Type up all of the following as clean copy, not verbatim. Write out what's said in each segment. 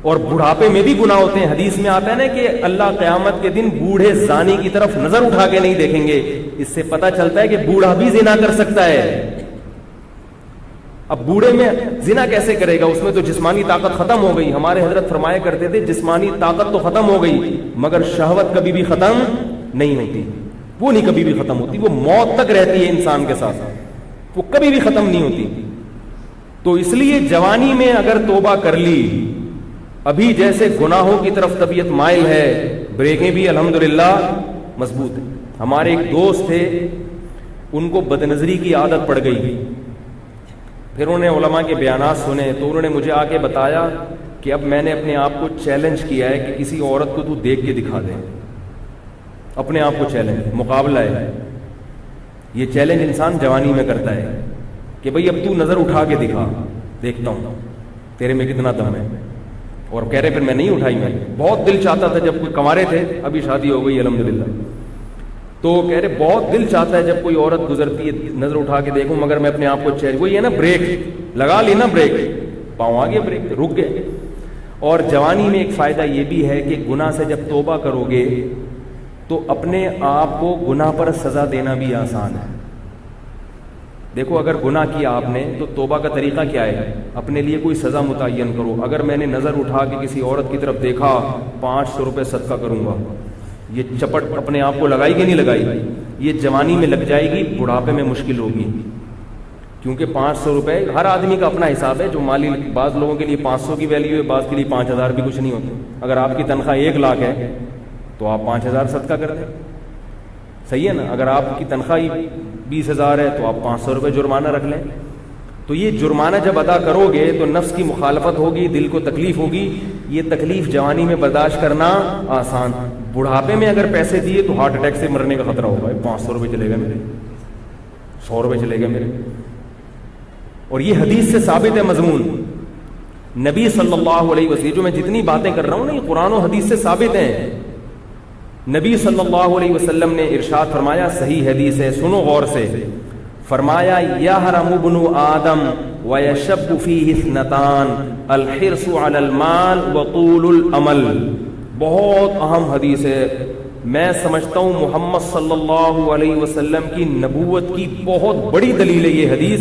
اور بڑھاپے میں بھی گناہ ہوتے ہیں. حدیث میں آتا ہے نا کہ اللہ قیامت کے دن بوڑھے زانی کی طرف نظر اٹھا کے نہیں دیکھیں گے. اس سے پتہ چلتا ہے کہ بوڑھا بھی زنا کر سکتا ہے. اب بوڑھے میں زنا کیسے کرے گا؟ اس میں تو جسمانی طاقت ختم ہو گئی. ہمارے حضرت فرمایا کرتے تھے جسمانی طاقت تو ختم ہو گئی مگر شہوت کبھی بھی ختم نہیں ہوتی. وہ نہیں کبھی بھی ختم ہوتی, وہ موت تک رہتی ہے انسان کے ساتھ, وہ کبھی بھی ختم نہیں ہوتی. تو اس لیے جوانی میں اگر توبہ کر لی, ابھی جیسے گناہوں کی طرف طبیعت مائل ہے, بریکیں بھی الحمدللہ مضبوط ہیں. ہمارے ایک دوست تھے, ان کو بدنظری کی عادت پڑ گئی. پھر انہوں نے علماء کے بیانات سنے تو انہوں نے مجھے آ کے بتایا کہ اب میں نے اپنے آپ کو چیلنج کیا ہے کہ کسی عورت کو تو دیکھ کے دکھا دے. اپنے آپ کو چیلنج, مقابلہ ہے. یہ چیلنج انسان جوانی میں کرتا ہے کہ بھئی اب تو نظر اٹھا کے دکھا, دیکھتا ہوں تیرے میں کتنا دم ہے. اور کہہ رہے پھر میں نہیں اٹھائی. میں بہت دل چاہتا تھا جب کوئی کنوارے تھے, ابھی شادی ہو گئی الحمدللہ, تو کہہ رہے بہت دل چاہتا ہے جب کوئی عورت گزرتی ہے نظر اٹھا کے دیکھوں, مگر میں اپنے آپ کو چیلنج, وہی ہے نا بریک لگا لی نا, بریک پاؤں آ گیا, بریک رک گئے. اور جوانی میں ایک فائدہ یہ بھی ہے کہ گناہ سے جب توبہ کرو گے تو اپنے آپ کو گناہ پر سزا دینا بھی آسان ہے. دیکھو اگر گناہ کیا آپ نے تو توبہ کا طریقہ کیا ہے؟ اپنے لیے کوئی سزا متعین کرو. اگر میں نے نظر اٹھا کے کسی عورت کی طرف دیکھا 500 روپے صدقہ کروں گا, یہ چپٹ اپنے آپ کو لگائی کہ نہیں لگائی؟ یہ جوانی میں لگ جائے گی, بڑھاپے میں مشکل ہوگی. کیونکہ 500 روپے ہر آدمی کا اپنا حساب ہے. جو مالی, بعض لوگوں کے لیے 500 کی ویلیو ہے, بعض کے لیے 5000 بھی کچھ نہیں ہوتے. اگر آپ کی تنخواہ 1 لاکھ ہے تو آپ 5000 صدقہ کر دیں, صحیح ہے نا. اگر آپ کی تنخواہ 20,000 ہے تو آپ 500 روپے جرمانہ رکھ لیں. تو یہ جرمانہ جب ادا کرو گے تو نفس کی مخالفت ہوگی, دل کو تکلیف ہوگی. یہ تکلیف جوانی میں برداشت کرنا آسان. بڑھاپے میں اگر پیسے دیے تو ہارٹ اٹیک سے مرنے کا خطرہ ہوگا. 500 روپے چلے گئے میرے, 100 روپے چلے گئے میرے. اور یہ حدیث سے ثابت ہے مضمون. نبی صلی اللہ علیہ وسلم, جو میں جتنی باتیں کر رہا ہوں نا یہ قرآن و حدیث سے ثابت ہیں. نبی صلی اللہ علیہ وسلم نے ارشاد فرمایا, صحیح حدیث ہے, سنو غور سے, فرمایا یحرم ابن آدم ویشب فیہ اثنتان الحرص علی المال وطول الامل. بہت اہم حدیث ہے. میں سمجھتا ہوں محمد صلی اللہ علیہ وسلم کی نبوت کی بہت بڑی دلیل ہے یہ حدیث.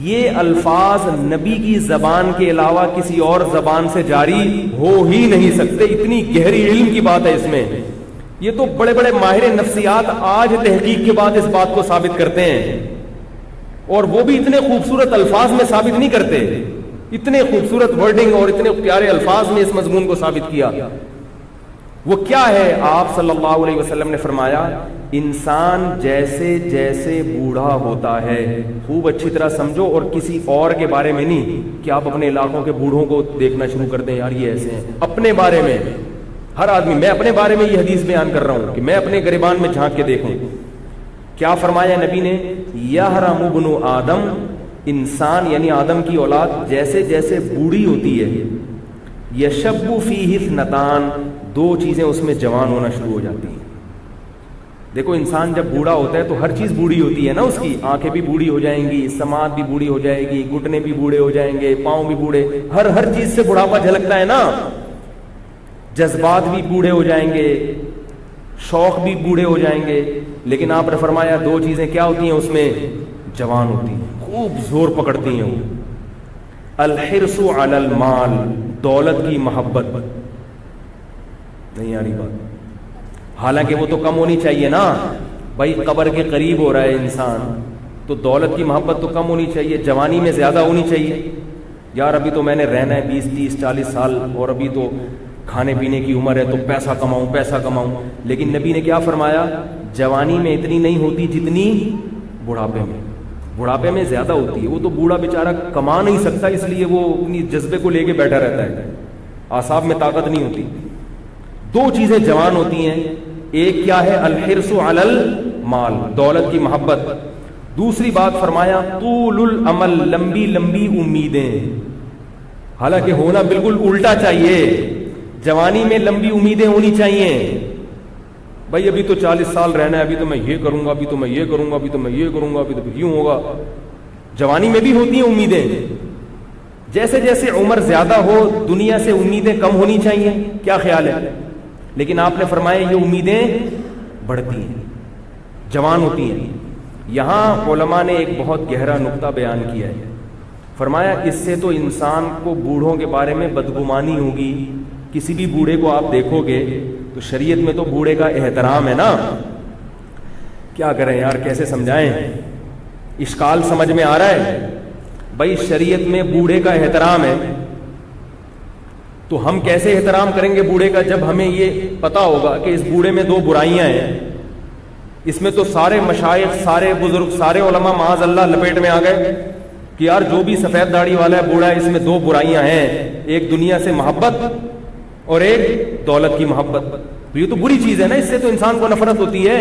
یہ الفاظ نبی کی زبان کے علاوہ کسی اور زبان سے جاری ہو ہی نہیں سکتے. اتنی گہری علم کی بات ہے اس میں. یہ تو بڑے بڑے ماہر نفسیات آج تحقیق کے بعد اس بات کو ثابت کرتے ہیں, اور وہ بھی اتنے خوبصورت الفاظ میں ثابت نہیں کرتے. اتنے خوبصورت ورڈنگ اور اتنے پیارے الفاظ میں اس مضمون کو ثابت کیا. وہ کیا ہے؟ آپ صلی اللہ علیہ وسلم نے فرمایا, انسان جیسے جیسے بوڑھا ہوتا ہے, خوب اچھی طرح سمجھو, اور کسی اور کے بارے میں نہیں کہ آپ اپنے علاقوں کے بوڑھوں کو دیکھنا شروع کر دیں, یار یہ ایسے ہیں. اپنے بارے میں ہر آدمی, میں اپنے بارے میں یہ حدیث بیان کر رہا ہوں کہ میں اپنے گریبان میں جھانک کے دیکھوں. کیا فرمایا نبی نے؟ یحرم ابن آدم, انسان یعنی آدم کی اولاد جیسے جیسے بوڑھی ہوتی ہے, یشب فیہ اثنتان, 2 چیزیں اس میں جوان ہونا شروع ہو جاتی ہیں. دیکھو انسان جب بوڑھا ہوتا ہے تو ہر چیز بوڑھی ہوتی ہے نا, اس کی آنکھیں بھی بوڑھی ہو جائیں گی, سماعت بھی بوڑھی ہو جائے گی, گھٹنے بھی بوڑھے ہو جائیں گے, پاؤں بھی بوڑھے, ہر چیز سے بڑھاپا جھلکتا ہے نا. جذبات بھی بوڑھے ہو جائیں گے, شوق بھی بوڑھے ہو جائیں گے. لیکن آپ نے فرمایا 2 چیزیں کیا ہوتی ہیں اس میں؟ جوان ہوتی ہیں, خوب زور پکڑتی ہیں وہ. الحرص علی المال, دولت کی محبت. نہیں آ رہی بات؟ حالانکہ وہ تو کم ہونی چاہیے نا بھائی, قبر کے قریب ہو رہا ہے انسان تو دولت کی محبت تو کم ہونی چاہیے, جوانی میں زیادہ ہونی چاہیے. یار ابھی تو میں نے رہنا ہے 20 30 40 سال, اور ابھی تو کھانے پینے کی عمر ہے تو پیسہ کماؤں. لیکن نبی نے کیا فرمایا؟ جوانی میں اتنی نہیں ہوتی جتنی بڑھاپے میں زیادہ ہوتی ہے. وہ تو بوڑھا بیچارہ کما نہیں سکتا, اس لیے وہ اپنی جذبے کو لے کے بیٹھا رہتا ہے, اعصاب میں طاقت نہیں ہوتی. 2 چیزیں جوان ہوتی ہیں, ایک کیا ہے؟ الحرص علی المال, دولت کی محبت. دوسری بات فرمایا طول الامل, لمبی لمبی امیدیں. حالانکہ ہونا بالکل الٹا چاہیے. جوانی میں لمبی امیدیں ہونی چاہیے. بھائی ابھی تو 40 سال رہنا ہے, ابھی تو میں یہ کروں گا, ابھی تو میں یہ کروں گا, ابھی تو میں یہ کروں گا, ابھی تو یوں ہوگا. جوانی میں بھی ہوتی ہیں امیدیں. جیسے جیسے عمر زیادہ ہو دنیا سے امیدیں کم ہونی چاہیے، کیا خیال ہے؟ لیکن آپ نے فرمایا یہ امیدیں بڑھتی ہیں، جوان ہوتی ہیں۔ یہاں علماء نے ایک بہت گہرا نقطہ بیان کیا ہے، فرمایا اس سے تو انسان کو بوڑھوں کے بارے میں بدگمانی ہوگی۔ کسی بھی بوڑھے کو آپ دیکھو گے تو شریعت میں تو بوڑھے کا احترام ہے نا، کیا کریں یار، کیسے سمجھائیں؟ اشکال سمجھ میں آ رہا ہے؟ بھائی شریعت میں بوڑھے کا احترام ہے، تو ہم کیسے احترام کریں گے بوڑھے کا جب ہمیں یہ پتا ہوگا کہ اس بوڑھے میں دو برائیاں ہیں؟ اس میں تو سارے مشائخ، سارے بزرگ، سارے علماء معاذ اللہ لپیٹ میں آ گئے کہ یار جو بھی سفید داڑھی والا ہے بوڑھا ہے، اس میں دو برائیاں ہیں، ایک دنیا سے محبت اور ایک دولت کی محبت۔ یہ تو بری چیز ہے نا، اس سے تو انسان کو نفرت ہوتی ہے۔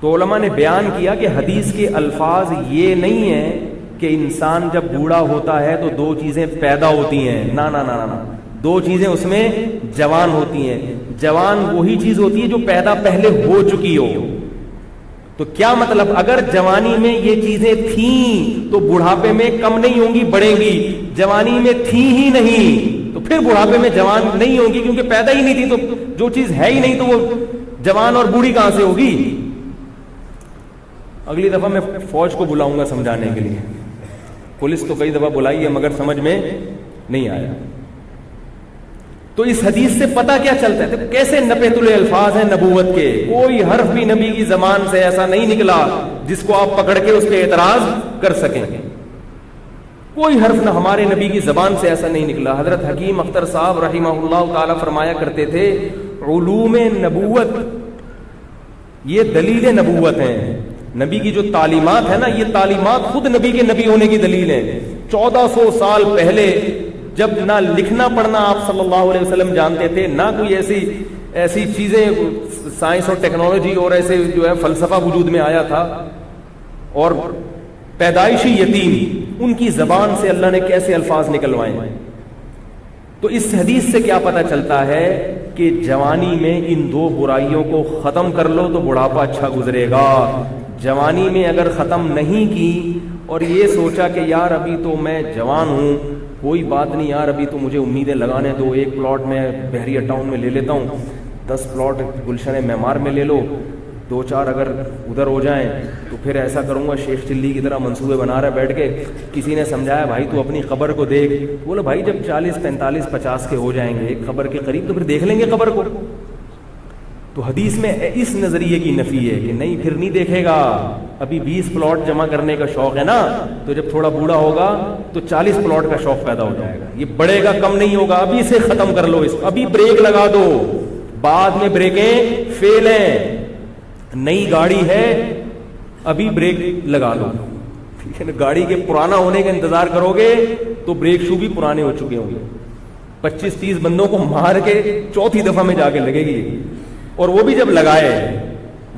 تو علماء نے بیان کیا کہ حدیث کے الفاظ یہ نہیں ہیں کہ انسان جب بوڑھا ہوتا ہے تو دو چیزیں پیدا ہوتی ہیں، نہ نہ نہ نہ، دو چیزیں اس میں جوان ہوتی ہیں۔ جوان وہی چیز ہوتی ہے جو پیدا پہلے ہو چکی ہو۔ تو کیا مطلب، اگر جوانی میں یہ چیزیں تھیں تو بڑھاپے میں کم نہیں ہوں گی، بڑھیں گی۔ جوانی میں تھی ہی نہیں تو پھر بڑھاپے میں جوان نہیں ہوں گی، کیونکہ پیدا ہی نہیں تھی، تو جو چیز ہے ہی نہیں تو وہ جوان اور بوڑھی کہاں سے ہوگی؟ اگلی دفعہ میں فوج کو بلاؤں گا سمجھانے کے لیے، پولیس تو کئی دفعہ بلائی ہے مگر سمجھ میں نہیں آیا۔ تو اس حدیث سے پتہ کیا چلتا ہے؟ کیسے نپیت الفاظ ہیں نبوت کے، کوئی حرف بھی نبی کی زبان سے ایسا نہیں نکلا جس کو آپ پکڑ کے اس پہ اعتراض کر سکیں، کوئی حرف نہ ہمارے نبی کی زبان سے ایسا نہیں نکلا۔ حضرت حکیم اختر صاحب رحمہ اللہ تعالی فرمایا کرتے تھے علوم نبوت یہ دلیل نبوت ہیں، نبی کی جو تعلیمات ہے نا، یہ تعلیمات خود نبی کے نبی ہونے کی دلیل ہے۔ 1400 سال پہلے جب نہ لکھنا پڑھنا آپ صلی اللہ علیہ وسلم جانتے تھے، نہ کوئی ایسی چیزیں سائنس اور ٹیکنالوجی اور ایسے جو ہے فلسفہ وجود میں آیا تھا، اور پیدائشی یتیم ان کی زبان سے اللہ نے کیسے الفاظ نکلوائے۔ تو اس حدیث سے کیا پتہ چلتا ہے کہ جوانی میں ان دو برائیوں کو ختم کر لو تو بڑھاپا اچھا گزرے گا۔ جوانی میں اگر ختم نہیں کی اور یہ سوچا کہ یار ابھی تو میں جوان ہوں، کوئی بات نہیں یار، ابھی تو مجھے امیدیں لگانے دو، ایک پلاٹ میں بحریہ ٹاؤن میں لے لیتا ہوں، 10 پلاٹ گلشن معمار میں لے لو، 2-4 اگر ادھر ہو جائیں تو پھر ایسا کروں گا شیخ چلی کی طرح منصوبے بنا رہا ہے بیٹھ کے۔ کسی نے سمجھایا بھائی تو اپنی قبر کو دیکھ، بولے بھائی جب 40 45 50 کے ہو جائیں گے ایک قبر کے قریب تو پھر دیکھ لیں گے قبر کو۔ تو حدیث میں اس نظریے کی نفی ہے کہ نہیں پھر نہیں دیکھے گا، ابھی 20 پلاٹ جمع کرنے کا شوق ہے نا، تو جب تھوڑا بوڑھا ہوگا تو 40 پلاٹ کا شوق پیدا ہو جائے گا، یہ بڑھے گا کم نہیں ہوگا، ابھی سے ختم کر لو، اس ابھی بریک لگا دو، بعد میں بریکیں فیل ہیں، نئی گاڑی ہے ابھی بریک لگا لو، ٹھیک ہے نا؟ گاڑی کے پرانا ہونے کا انتظار کرو گے تو بریک شو بھی پرانے ہو چکے ہوں گے، 25-30 بندوں کو مار کے چوتھی دفعہ میں جا کے لگے گی، اور وہ بھی جب لگائے،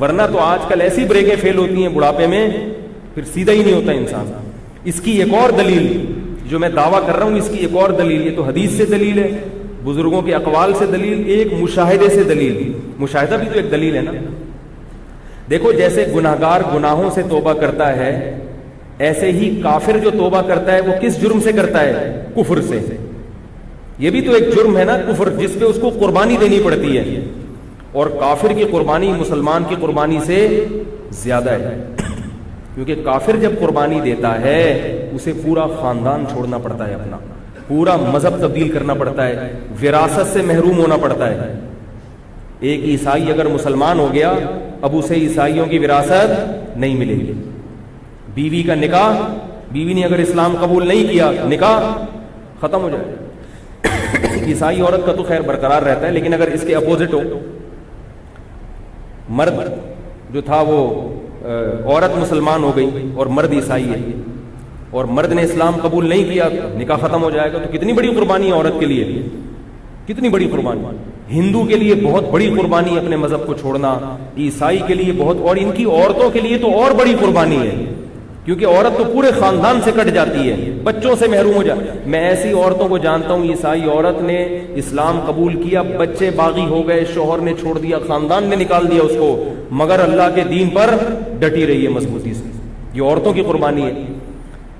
ورنہ تو آج کل ایسی بریکیں فیل ہوتی ہیں بڑھاپے میں پھر سیدھا ہی نہیں ہوتا انسان۔ اس کی ایک اور دلیل جو میں دعویٰ کر رہا ہوں، اس کی ایک اور دلیل، یہ تو حدیث سے دلیل ہے، بزرگوں کے اقوال سے دلیل، ایک مشاہدے سے دلیل، مشاہدہ بھی تو ایک دلیل ہے نا۔ دیکھو جیسے گناہگار گناہوں سے توبہ کرتا ہے، ایسے ہی کافر جو توبہ کرتا ہے وہ کس جرم سے کرتا ہے؟ کفر سے۔ یہ بھی تو ایک جرم ہے نا کفر، جس پہ اس کو قربانی دینی پڑتی ہے، اور کافر کی قربانی مسلمان کی قربانی سے زیادہ ہے، کیونکہ کافر جب قربانی دیتا ہے اسے پورا خاندان چھوڑنا پڑتا ہے، اپنا پورا مذہب تبدیل کرنا پڑتا ہے، وراثت سے محروم ہونا پڑتا ہے۔ ایک عیسائی اگر مسلمان ہو گیا اب اسے عیسائیوں کی وراثت نہیں ملے گی۔ بیوی کا نکاح، بیوی نے اگر اسلام قبول نہیں کیا نکاح ختم ہو جائے۔ عیسائی عورت کا تو خیر برقرار رہتا ہے، لیکن اگر اس کے اپوزٹ ہو، مرد جو تھا وہ عورت مسلمان ہو گئی اور مرد عیسائی ہے، اور مرد نے اسلام قبول نہیں کیا، نکاح ختم ہو جائے گا۔ تو کتنی بڑی قربانی ہے عورت کے لیے، کتنی بڑی قربانی۔ ہندو کے لیے بہت بڑی قربانی اپنے مذہب کو چھوڑنا، عیسائی کے لیے بہت، اور ان کی عورتوں کے لیے تو اور بڑی قربانی ہے، کیونکہ عورت تو پورے خاندان سے کٹ جاتی ہے، بچوں سے محروم ہو جاتی۔ میں ایسی عورتوں کو جانتا ہوں، عیسائی عورت نے اسلام قبول کیا، بچے باغی ہو گئے، شوہر نے چھوڑ دیا، خاندان نے نکال دیا اس کو، مگر اللہ کے دین پر ڈٹی رہی ہے مضبوطی سے۔ یہ عورتوں کی قربانی ہے۔